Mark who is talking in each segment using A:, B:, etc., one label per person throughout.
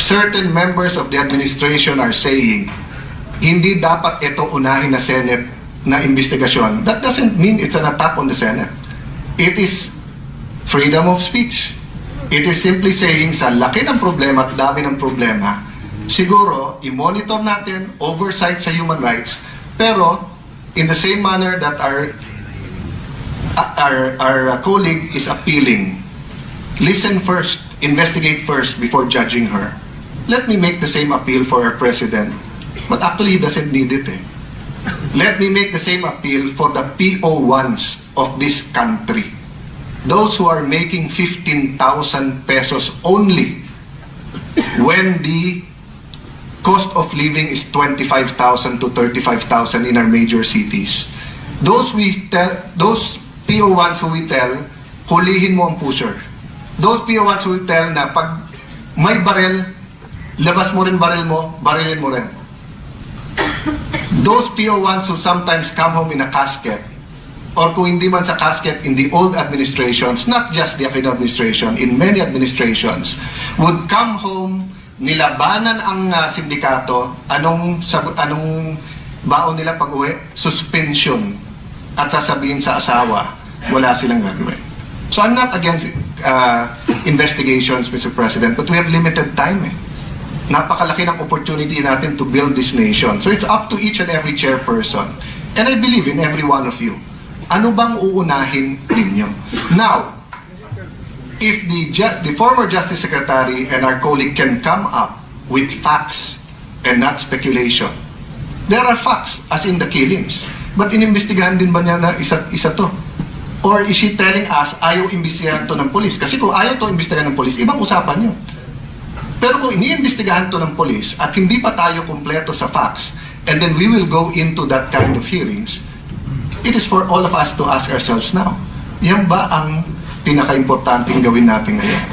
A: certain members of the administration are saying, hindi dapat ito unahin na Senate na investigasyon, that doesn't mean it's an attack on the Senate. It is freedom of speech. It is simply saying, sa laki ng problema at dami ng problema, siguro, i-monitor natin, oversight sa human rights, pero in the same manner that our colleague is appealing, listen first, investigate first before judging her. Let me make the same appeal for our president. But actually, he doesn't need it. Let me make the same appeal for the PO1s of this country. Those who are making 15,000 pesos only when the cost of living is 25,000 to 35,000 in our major cities. Those PO1s who we tell, hulihin mo ang pusher. Those PO1s who we tell na pag may barel, labas mo rin baril mo, barilin mo rin. Those PO1s who sometimes come home in a casket, or kung hindi man sa casket in the old administrations, not just the Aquino administration, in many administrations, would come home, nilabanan ang sindikato, anong baon nila pag-uwi? Suspension. At sasabihin sa asawa, wala silang gagawin. So I'm not against investigations, Mr. President, but we have limited time. Napakalaki ng opportunity natin to build this nation. So it's up to each and every chairperson. And I believe in every one of you. Ano bang uunahin ninyo? Now, if the former Justice Secretary and our colleague can come up with facts and not speculation, there are facts, as in the killings. But inimbestigahan din ba niya na isa to? Or is she telling us, ayaw imbestigahan to ng polis? Kasi kung ayaw to imbestigahan ng polis, ibang usapan yun. Pero kung iniimbestigahan to ng polis at hindi pa tayo kumpleto sa facts, and then we will go into that kind of hearings, it is for all of us to ask ourselves now, yan ba ang pinaka-importanting gawin natin ngayon?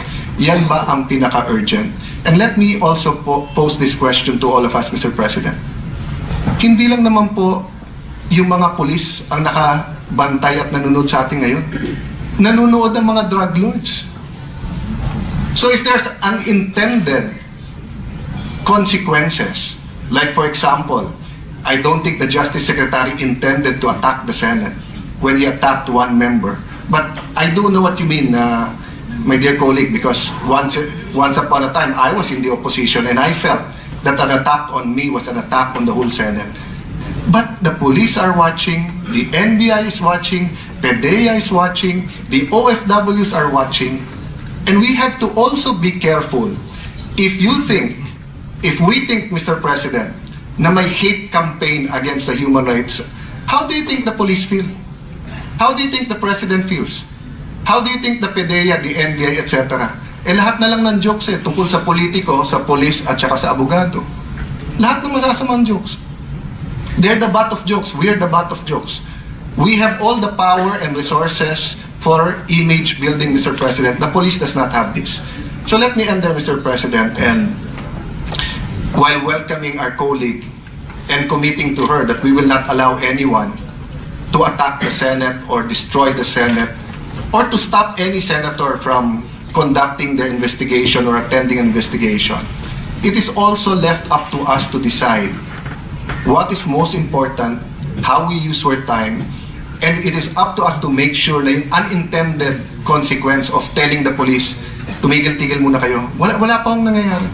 A: Yan ba ang pinaka-urgent? And let me also pose this question to all of us, Mr. President. Hindi lang naman po yung mga polis ang nakabantay at nanonood sa atin ngayon. Nanonood ang mga drug lords. So if there's unintended consequences, like for example, I don't think the Justice Secretary intended to attack the Senate when he attacked one member. But I do know what you mean, my dear colleague, because once upon a time, I was in the opposition and I felt that an attack on me was an attack on the whole Senate. But the police are watching, the NBI is watching, PDEA is watching, the OFWs are watching, and we have to also be careful. If we think, Mr. President, na may hate campaign against the human rights, how do you think the police feel? How do you think the President feels? How do you think the PDEA, the NBI, etc.? Lahat na lang ng jokes tungkol sa politiko, sa police, at saka sa abogado. Lahat ng masasamang jokes. They're the butt of jokes. We're the butt of jokes. We have all the power and resources for image building, Mr. President. The police does not have this. So let me end there, Mr. President, and while welcoming our colleague and committing to her that we will not allow anyone to attack the Senate or destroy the Senate or to stop any senator from conducting their investigation or attending an investigation, it is also left up to us to decide what is most important, how we use our time, and it is up to us to make sure na yung unintended consequence of telling the police, tumigil-tigil muna kayo. Wala pa akong nangyayari.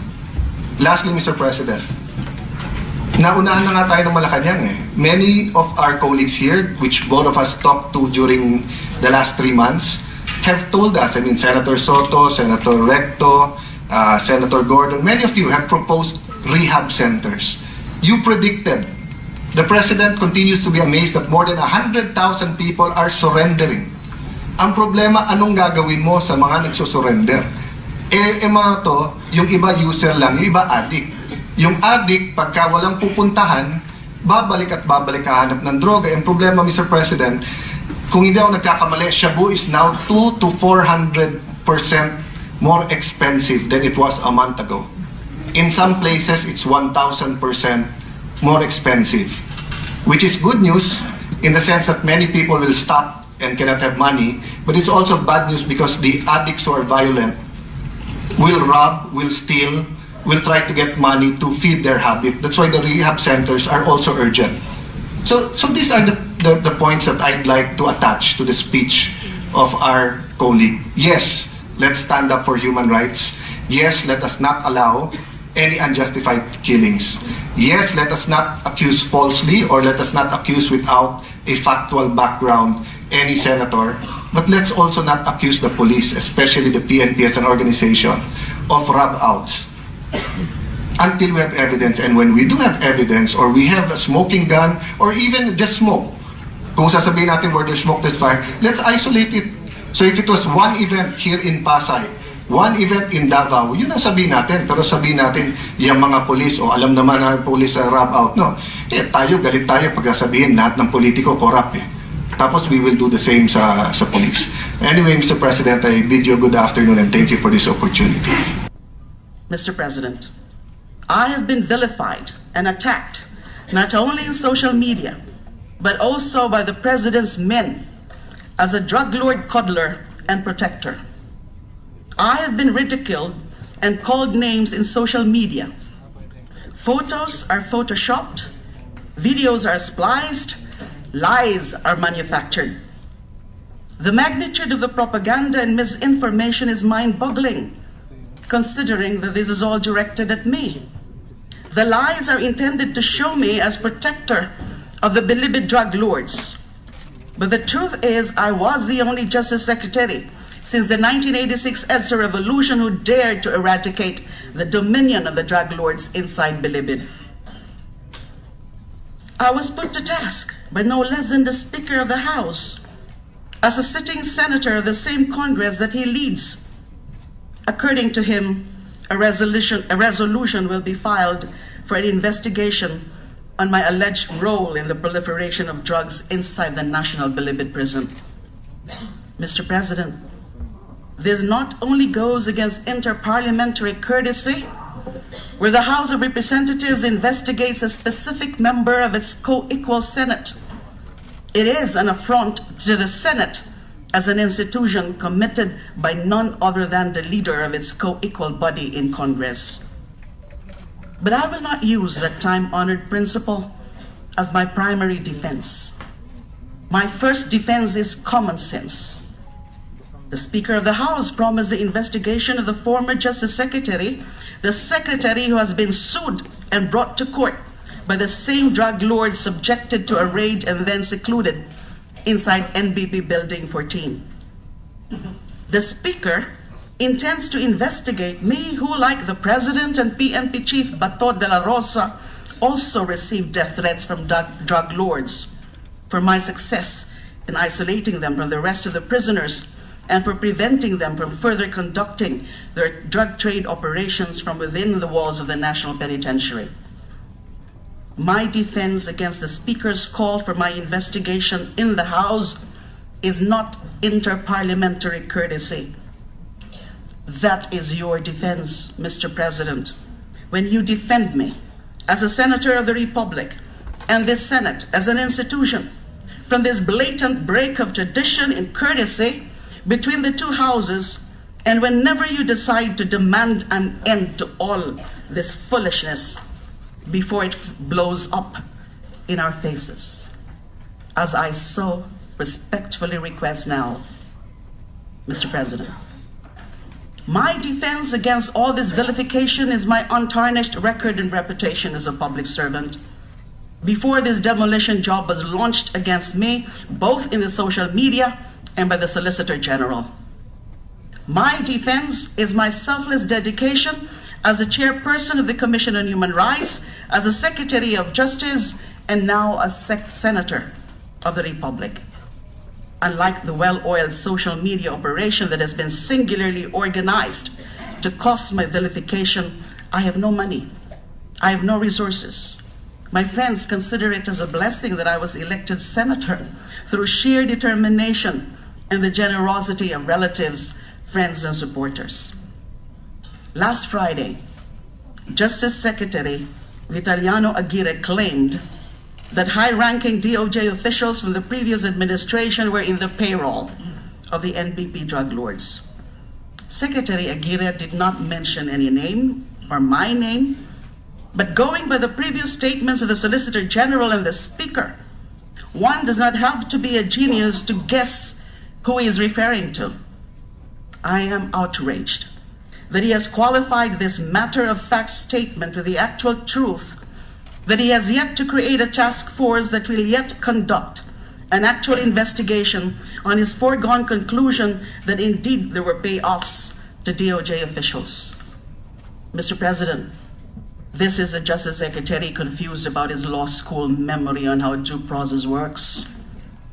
A: Lastly, Mr. President, naunahan na nga tayo ng Malacanang Many of our colleagues here, which both of us talked to during the last 3 months, have told us, Senator Soto, Senator Recto, Senator Gordon, many of you have proposed rehab centers. You predicted. The President continues to be amazed that more than 100,000 people are surrendering. Ang problema, anong gagawin mo sa mga nagsusurrender? Mga to, yung iba user lang, yung iba addict. Yung addict, pagka walang pupuntahan, babalik at babalik kahanap ng droga. Ang problema, Mr. President, kung hindi ako nagkakamali, shabu is now 200 to 400% more expensive than it was a month ago. In some places, it's 1,000% more expensive, which is good news in the sense that many people will stop and cannot have money, but it's also bad news because the addicts who are violent will rob, will steal, will try to get money to feed their habit. That's why the rehab centers are also urgent. So these are the points that I'd like to attach to the speech of our colleague. Yes, let's stand up for human rights. Yes, let us not allow any unjustified killings. Yes, let us not accuse falsely or let us not accuse without a factual background any senator. But let's also not accuse the police, especially the PNP as an organization, of rub-outs until we have evidence. And when we do have evidence or we have a smoking gun or even just smoke, kung sasabihin natin where there's smoke, there's fire, let's isolate it. So if it was one event here in Pasay, one event in Davao, yun ang sabihin natin. Pero sabihin natin, yung mga polis, o alam naman na polis sa rub-out, no? Tayo, galit tayo pag sabihin lahat ng politiko corrupt eh. Tapos we will do the same sa police. Anyway, Mr. President, I bid you a good afternoon and thank you for this opportunity.
B: Mr. President, I have been vilified and attacked, not only in social media, but also by the President's men as a drug lord coddler and protector. I have been ridiculed and called names in social media. Photos are photoshopped, videos are spliced, lies are manufactured. The magnitude of the propaganda and misinformation is mind-boggling, considering that this is all directed at me. The lies are intended to show me as protector of the beloved drug lords. But the truth is, I was the only Justice Secretary since the 1986 EDSA revolution who dared to eradicate the dominion of the drug lords inside Bilibid. I was put to task by no less than the Speaker of the House as a sitting senator of the same Congress that he leads. According to him, a resolution will be filed for an investigation on my alleged role in the proliferation of drugs inside the National Bilibid prison. Mr. President, this not only goes against interparliamentary courtesy, where the House of Representatives investigates a specific member of its co-equal Senate. It is an affront to the Senate as an institution committed by none other than the leader of its co-equal body in Congress. But I will not use that time-honored principle as my primary defense. My first defense is common sense. The Speaker of the House promised the investigation of the former Justice Secretary, the Secretary who has been sued and brought to court by the same drug lord subjected to a raid and then secluded inside NBP Building 14. The Speaker intends to investigate me, who, like the President and PNP Chief Bato, Dela, Rosa, also received death threats from drug lords, for my success in isolating them from the rest of the prisoners and for preventing them from further conducting their drug trade operations from within the walls of the National Penitentiary. My defense against the Speaker's call for my investigation in the House is not interparliamentary courtesy. That is your defense, Mr. President, when you defend me as a Senator of the Republic and this Senate as an institution from this blatant break of tradition and courtesy between the two houses, and whenever you decide to demand an end to all this foolishness before it blows up in our faces, as I so respectfully request now, Mr. President. My defense against all this vilification is my untarnished record and reputation as a public servant. Before this demolition job was launched against me, both in the social media and by the Solicitor General. My defense is my selfless dedication as the chairperson of the Commission on Human Rights, as a Secretary of Justice, and now as Senator of the Republic. Unlike the well-oiled social media operation that has been singularly organized to cause my vilification, I have no money. I have no resources. My friends consider it as a blessing that I was elected senator through sheer determination and the generosity of relatives, friends, and supporters. Last Friday, Justice Secretary Vitaliano Aguirre claimed that high-ranking DOJ officials from the previous administration were in the payroll of the NBP drug lords. Secretary Giyera did not mention any name or my name, but going by the previous statements of the Solicitor General and the Speaker, one does not have to be a genius to guess who he is referring to. I am outraged that he has qualified this matter-of-fact statement with the actual truth, that he has yet to create a task force that will yet conduct an actual investigation on his foregone conclusion that indeed there were payoffs to DOJ officials. Mr. President, this is a Justice Secretary confused about his law school memory on how due process works.